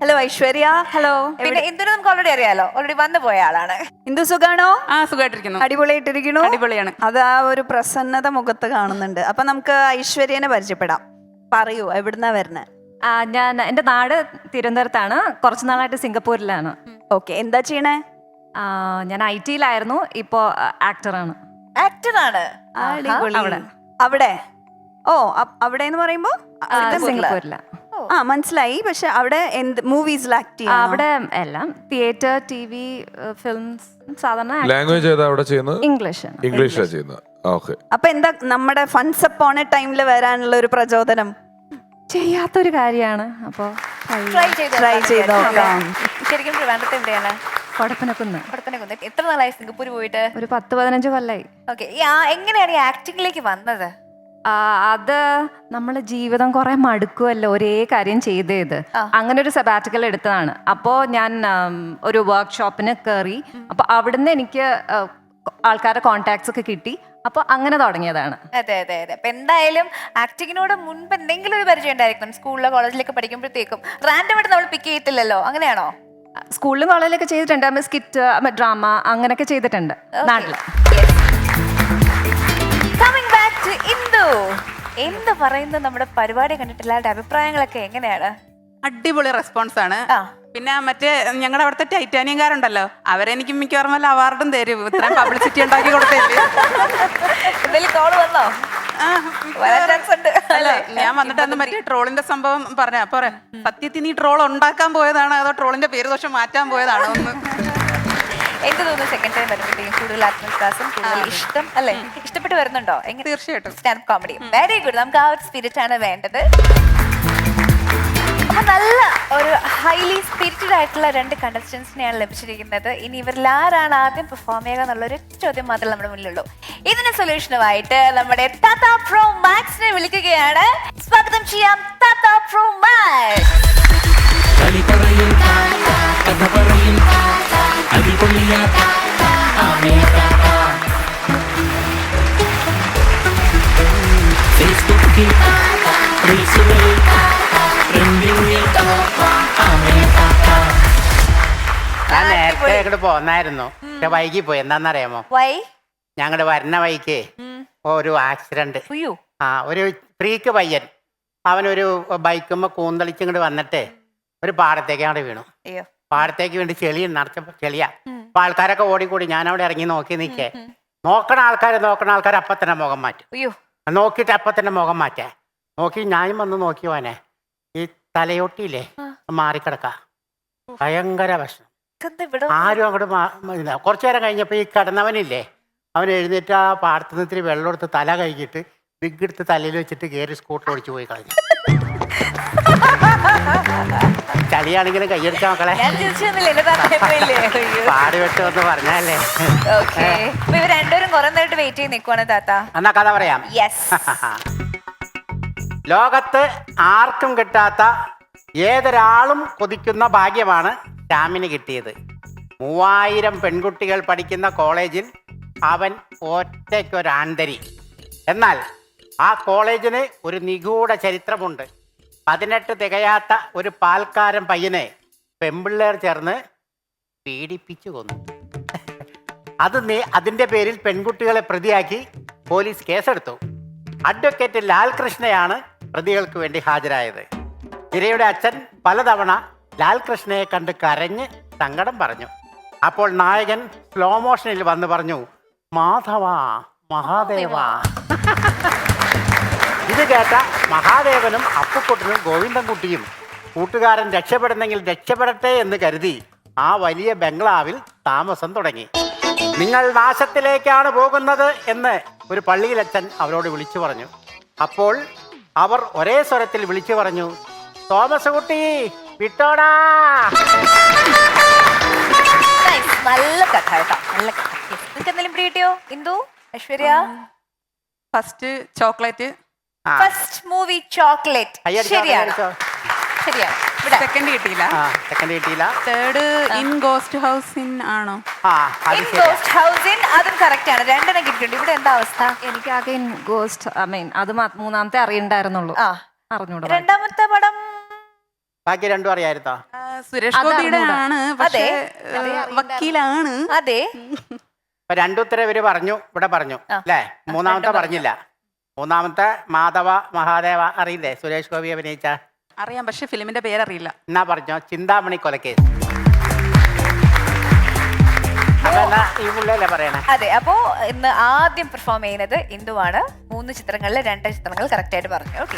Hello Aishwarya. Hello. പിന്നെ ഇന്ദുനെ നമുക്ക് already അറിയാലോ, ഓൾറെഡി വന്നു പോയ ആളാണ്. ഇന്ദു സുഖാണോ? സുഖമായിട്ടിരിക്കുന്നു. അടിപൊളിയായിട്ടിരിക്കുന്നു. അടിപൊളിയാണ്. അത് ആ ഒരു പ്രസന്നത മുഖത്ത് കാണുന്നുണ്ട്. അപ്പൊ നമുക്ക് ഐശ്വര്യനെ പരിചയപ്പെടാം. പറയൂ, എവിടുന്നാ വരുന്നത്? എൻ്റെ നാട് തിരുവനന്തപുരത്താണ്. കുറച്ച് നാളായിട്ട് സിംഗപ്പൂരിലാണ്. ഓക്കെ, എന്താ ചെയ്യണേ? ഞാൻ IT-യിലായിരുന്നു, ഇപ്പോ ആക്ടറാണ്. ആക്ടറാണ്. അവിടെ ഓ അവിടെ എന്ന് പറയുമ്പോ സിംഗപ്പൂരില. മനസ്സിലായി. പക്ഷെ അവിടെ എന്ത് മൂവീസിൽ ആക്ട് ചെയ്യാം? അവിടെ എല്ലാം തിയേറ്റർ, TV, ഫിലിംസ്. സാധാരണ ലാംഗ്വേജ് ഏതാ അവിടെ ചെയ്യുന്നത്? ഇംഗ്ലീഷിലാണ് ചെയ്യുന്നത്. ഓക്കെ. അപ്പൊ എന്താ നമ്മുടെ ഫൺസ് അപ്പോൺ എ ടൈമിൽ വരാനുള്ള ഒരു പ്രചോദനം? ചെയ്യാത്തൊരു കാര്യമാണ്. അപ്പോൾ ട്രൈ ചെയ്തോ. ശരിക്കും ട്രിവാൻഡ്രത്ത് എവിടെയാണ്? കൊടപ്പനക്കുന്ന്. എത്ര നാളായി സിംഗപ്പൂർ പോയിട്ട്? ഒരു 10-15 കൊല്ലായി. ഓക്കെ. എങ്ങനെയാണ് ഈ ആക്ടിങ്ങിലേക്ക് വന്നത്? അത് നമ്മളെ ജീവിതം കുറെ മടുക്കുമല്ലോ, ഒരേ കാര്യം ചെയ്ത് അങ്ങനെ ഒരു സബാറ്റിക്കൽ എടുത്തതാണ്. അപ്പോൾ ഞാൻ ഒരു വർക്ക്ഷോപ്പിന് കയറി. അപ്പോൾ അവിടുന്ന് എനിക്ക് ആൾക്കാരുടെ കോണ്ടാക്ട്സ് ഒക്കെ കിട്ടി. അപ്പോൾ അങ്ങനെ തുടങ്ങിയതാണ്. അതെ അതെ അതെ. അപ്പൊ എന്തായാലും ആക്ടിങ്ങിനോട് മുൻപ് എന്തെങ്കിലും ഒരു പരിചയം ഉണ്ടായിരിക്കണം. സ്കൂളിലോ കോളേജിലൊക്കെ പഠിക്കുമ്പോഴത്തേക്കും റാൻഡം ആയിട്ട് നമ്മൾ പിക്ക് ചെയ്യത്തില്ലല്ലോ, അങ്ങനെയാണോ? സ്കൂളിലും കോളേജിലൊക്കെ ചെയ്തിട്ടുണ്ട്. സ്കിറ്റ്, ഡ്രാമ അങ്ങനെയൊക്കെ ചെയ്തിട്ടുണ്ട് നാട്ടില്. എന്ത് പറയുന്നു നമ്മുടെ പരിപാടി കണ്ടിട്ട് എല്ലാവരുടെ അഭിപ്രായങ്ങളൊക്കെ എങ്ങനെയാണ്? അടിപൊളി റെസ്പോൺസ് ആണ്. പിന്നെ മറ്റേ ഞങ്ങളുടെ അവിടുത്തെ ടൈറ്റാനിയംകാരുണ്ടല്ലോ, അവരെനിക്ക് മിക്കവാറും വല്ല അവാർഡും തരും. ഇത്രയും പബ്ലിസിറ്റി ഉണ്ടാക്കി കൊടുത്തില്ലേ. അല്ല, ഞാൻ വന്നിട്ട് അന്ന് മറ്റേ ട്രോളിന്റെ സംഭവം പറഞ്ഞ പോരെ, സത്യത്തിൽ നീ ട്രോൾ ഉണ്ടാക്കാൻ പോയതാണോ അതോ ട്രോളിന്റെ പേര് ദോഷം മാറ്റാൻ പോയതാണോ ഒന്ന്? എന്ത് തോന്നുന്നു സെക്കൻഡ് ടൈം വരുമ്പോഴത്തേക്കും കൂടുതൽ ആത്മവിശ്വാസം, കൂടുതൽ ഇഷ്ടം അല്ലേ? ഇഷ്ടപ്പെട്ട് വരുന്നുണ്ടോ? തീർച്ചയായിട്ടും. Stand comedy very good. നമുക്ക് ആ ഒരു സ്പിരിറ്റ് ആണ് വേണ്ടത്. അപ്പൊ നല്ല ഒരു ഹൈലി സ്പിരിറ്റഡ് ആയിട്ടുള്ള 2 കണ്ടസ്റ്റൻസിനെയാണ് ലഭിച്ചിരിക്കുന്നത്. ഇനി ഇവരിൽ ആരാണ് ആദ്യം പെർഫോം ചെയ്യുക എന്നുള്ളൊരു ചോദ്യം മാത്രമേ നമ്മുടെ മുന്നിലുള്ളൂ. ഇതിന് സൊല്യൂഷനുമായിട്ട് നമ്മുടെ താത്ത പ്രോ മാക്സിനെ വിളിക്കുകയാണ്. സ്വാഗതം ചെയ്യാം താത്ത പ്രോ മാക്സ്. ഞാൻ നേരത്തെ ഇങ്ങോട്ട് പോന്നായിരുന്നു, പക്ഷെ വൈകി പോയി. എന്താന്നറിയാമോ? ഞങ്ങളുടെ വരുന്ന വൈക്ക് ഒരു ആക്സിഡന്റ്. ഒരു ഫ്രീക്ക് പയ്യൻ, അവനൊരു ബൈക്കുമ്പോ കൂന്തളിച്ചിങ്ങോട്ട് വന്നിട്ട് ഒരു പാടത്തേക്ക് അങ്ങോട്ട് വീണു. പാടത്തേക്ക് വേണ്ടി നിറച്ചപ്പോ ചെളിയാ. അപ്പൊ ആൾക്കാരൊക്കെ ഓടിക്കൂടി. ഞാൻ അവിടെ ഇറങ്ങി നോക്കി നിൽക്കേ. നോക്കണ ആൾക്കാർ അപ്പൊ തന്നെ മുഖം മാറ്റും. നോക്കിയിട്ട് അപ്പൊ തന്നെ മുഖം മാറ്റേ നോക്കി. ഞാനും വന്ന് നോക്കി പോനെ, ഈ തലയൊട്ടിയില്ലേ മാറിക്കിടക്ക, ഭയങ്കര പ്രശ്നം. ആരും അങ്ങോട്ട് കുറച്ചു നേരം കഴിഞ്ഞപ്പോ ഈ കിടന്നവനില്ലേ, അവൻ എഴുന്നേറ്റ് ആ പാടത്ത് ഇത്തിരി വെള്ളം എടുത്ത് തല കഴുകിയിട്ട് ബിഗ് എടുത്ത് തലയിൽ വെച്ചിട്ട് കയറി സ്കൂട്ടർ ഓടിച്ചു പോയി കളഞ്ഞു. ചളിയാണെങ്കിലും കൈയടിച്ച മക്കളെ പാട് വെട്ടോന്ന് പറഞ്ഞല്ലേ. രണ്ടുപേരും കുറെ നേരിട്ട് വെയിറ്റ് ചെയ്ത് നിൽക്കുവാണ് താത്ത. എന്നാ കഥ പറയാം. ലോകത്ത് ആർക്കും കിട്ടാത്ത, ഏതൊരാളും കൊതിക്കുന്ന ഭാഗ്യമാണ് ശ്യാമിന് കിട്ടിയത്. 3000 പെൺകുട്ടികൾ പഠിക്കുന്ന കോളേജിൽ അവൻ ഒറ്റയ്ക്കൊരാന്തരി. എന്നാൽ ആ കോളേജിന് ഒരു നിഗൂഢ ചരിത്രമുണ്ട്. 18 തികയാത്ത ഒരു പാൽക്കാരൻ പയ്യനെ പെൺപിള്ളേർ ചേർന്ന് പീഡിപ്പിച്ചു കൊന്നു. അതിൻ്റെ പേരിൽ പെൺകുട്ടികളെ പ്രതിയാക്കി പോലീസ് കേസെടുത്തു. അഡ്വക്കേറ്റ് ലാൽകൃഷ്ണയാണ് പ്രതികൾക്ക് വേണ്ടി ഹാജരായത്. ഇരയുടെ അച്ഛൻ പലതവണ ലാൽകൃഷ്ണയെ കണ്ട് കരഞ്ഞ് സങ്കടം പറഞ്ഞു. അപ്പോൾ നായകൻ സ്ലോ മോഷനിൽ വന്ന് പറഞ്ഞു, മാധവ മഹാദേവ. ഇത് കേട്ട മഹാദേവനും അപ്പുക്കുട്ടനും ഗോവിന്ദൻകുട്ടിയും കൂട്ടുകാരൻ രക്ഷപ്പെടുന്നെങ്കിൽ രക്ഷപ്പെടട്ടെ എന്ന് കരുതി ആ വലിയ ബംഗ്ലാവിൽ താമസം തുടങ്ങി. നിങ്ങൾ നാശത്തിലേക്കാണ് പോകുന്നത് എന്ന് ഒരു പള്ളിയിലച്ഛൻ അവരോട് വിളിച്ചു പറഞ്ഞു. അപ്പോൾ അവർ ഒരേ സ്വരത്തിൽ വിളിച്ചു പറഞ്ഞു, തോമസ് കുട്ടി വിട്ടോടാ. നല്ല കഥ കേട്ടോ, നല്ല കഥ. നിങ്ങൾക്ക് എന്തെങ്കിലും കിട്ടിയോ Indu, Aishwarya? First chocolate, first movie chocolate. ശരിയാണ്. സെക്കൻഡ് കിട്ടിയില്ല. Third in ghost house in ആണോ? ഇൻ ഗോസ്റ്റ് ഹൗസ് ഇൻ, അതും കറക്റ്റ് ആണ്. 2 കിട്ടിയിട്ടുണ്ട്. ഇവിടെ എന്താ അവസ്ഥ? എനിക്ക് ആകെ ഇൻ ഗോസ്റ്റ്, അത് മൂന്നാമത്തെ അറിയണ്ടായിരുന്നുള്ളൂ. അറിഞ്ഞൂടാ. രണ്ടാമത്തെ പടം ബാക്കി 2 അറിയായിരുന്നോ? സുരേഷ് ഗോപിയുടെ ആണ്, പക്ഷേ വക്കീലാണ്. അതെ, ഇപ്പൊ രണ്ടുത്തരം ഇവര് പറഞ്ഞു, ഇവിടെ പറഞ്ഞു അല്ലേ? മൂന്നാമത്തെ പറഞ്ഞില്ല. മൂന്നാമത്തെ മാധവ മഹാദേവ അറിയില്ലേ? സുരേഷ് ഗോപി അഭിനയിച്ച. അറിയാം, പക്ഷെ ഫിലിമിന്റെ പേരറിയില്ല. എന്നാ പറഞ്ഞോ? ചിന്താമണി കൊലക്കേസ്. അപ്പൊ എന്നാ ഈ പുള്ളിയല്ലേ പറയണേ? അതെ. അപ്പോ ഇന്ന് ആദ്യം പെർഫോം ചെയ്യുന്നത് ഇന്ദുവാണ്. 3 ചിത്രങ്ങളിലെ 2 ചിത്രങ്ങൾ കറക്റ്റ് ആയിട്ട് പറഞ്ഞു. ഓക്കെ,